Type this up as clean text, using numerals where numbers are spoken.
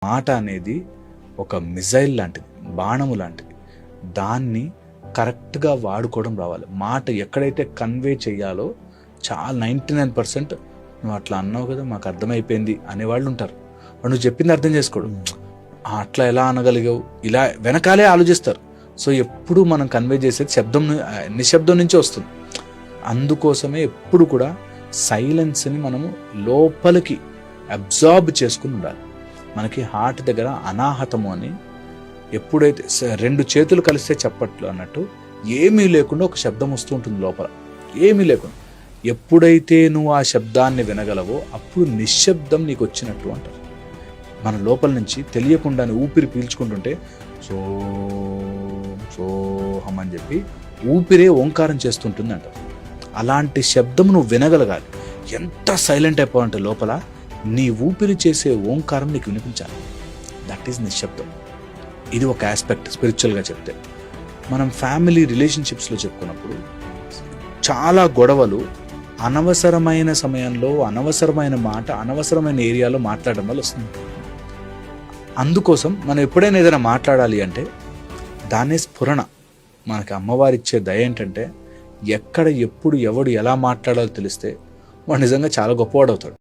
మాట అనేది ఒక మిజైల్ లాంటిది, బాణము లాంటిది. దాన్ని కరెక్ట్గా వాడుకోవడం రావాలి. మాట ఎక్కడైతే కన్వే చేయాలో చాలా 99% నువ్వు అట్లా అన్నావు కదా మాకు అర్థమైపోయింది అనేవాళ్ళు ఉంటారు. నువ్వు చెప్పింది అర్థం చేసుకోడు, అట్లా ఎలా అనగలిగావు, ఇలా వెనకాలే ఆలోచిస్తారు. సో ఎప్పుడు మనం కన్వే చేసేది నిశ్శబ్దం నుంచే వస్తుంది. అందుకోసమే ఎప్పుడు కూడా సైలెన్స్ని మనము లోపలికి అబ్జార్బ్ చేసుకుని ఉండాలి. మనకి హార్ట్ దగ్గర అనాహతము అని, ఎప్పుడైతే రెండు చేతులు కలిస్తే చప్పట్లు అన్నట్టు ఏమీ లేకుండా ఒక శబ్దం వస్తూ ఉంటుంది లోపల, ఏమీ లేకుండా. ఎప్పుడైతే నువ్వు ఆ శబ్దాన్ని వినగలవో అప్పుడు నిశ్శబ్దం నీకు వచ్చినట్టు అంటారు. మన లోపల నుంచి తెలియకుండానే ఊపిరి పీల్చుకుంటుంటే సోహం అని చెప్పి ఊపిరే ఓంకారం చేస్తుంటుంది అంటారు. అలాంటి శబ్దం నువ్వు వినగలగాలి. ఎంత సైలెంట్ అయిపోవాలంటే లోపల నీ ఊపిరి చేసే ఓంకారం నీకు వినిపించాలి. దట్ ఈజ్ నిశ్శబ్దం. ఇది ఒక ఆస్పెక్ట్ స్పిరిచువల్గా చెప్తే. మనం ఫ్యామిలీ రిలేషన్షిప్స్లో చెప్పుకున్నప్పుడు చాలా గొడవలు అనవసరమైన సమయంలో అనవసరమైన మాట అనవసరమైన ఏరియాలో మాట్లాడడం వల్ల వస్తుంది. అందుకోసం మనం ఎప్పుడైనా ఏదైనా మాట్లాడాలి అంటే దాన్నే స్ఫురణ. మనకి అమ్మవారిచ్చే దయ ఏంటంటే ఎక్కడ ఎప్పుడు ఎవడు ఎలా మాట్లాడాలో తెలిస్తే వాడు నిజంగా చాలా గొప్పవాడు అవుతాడు.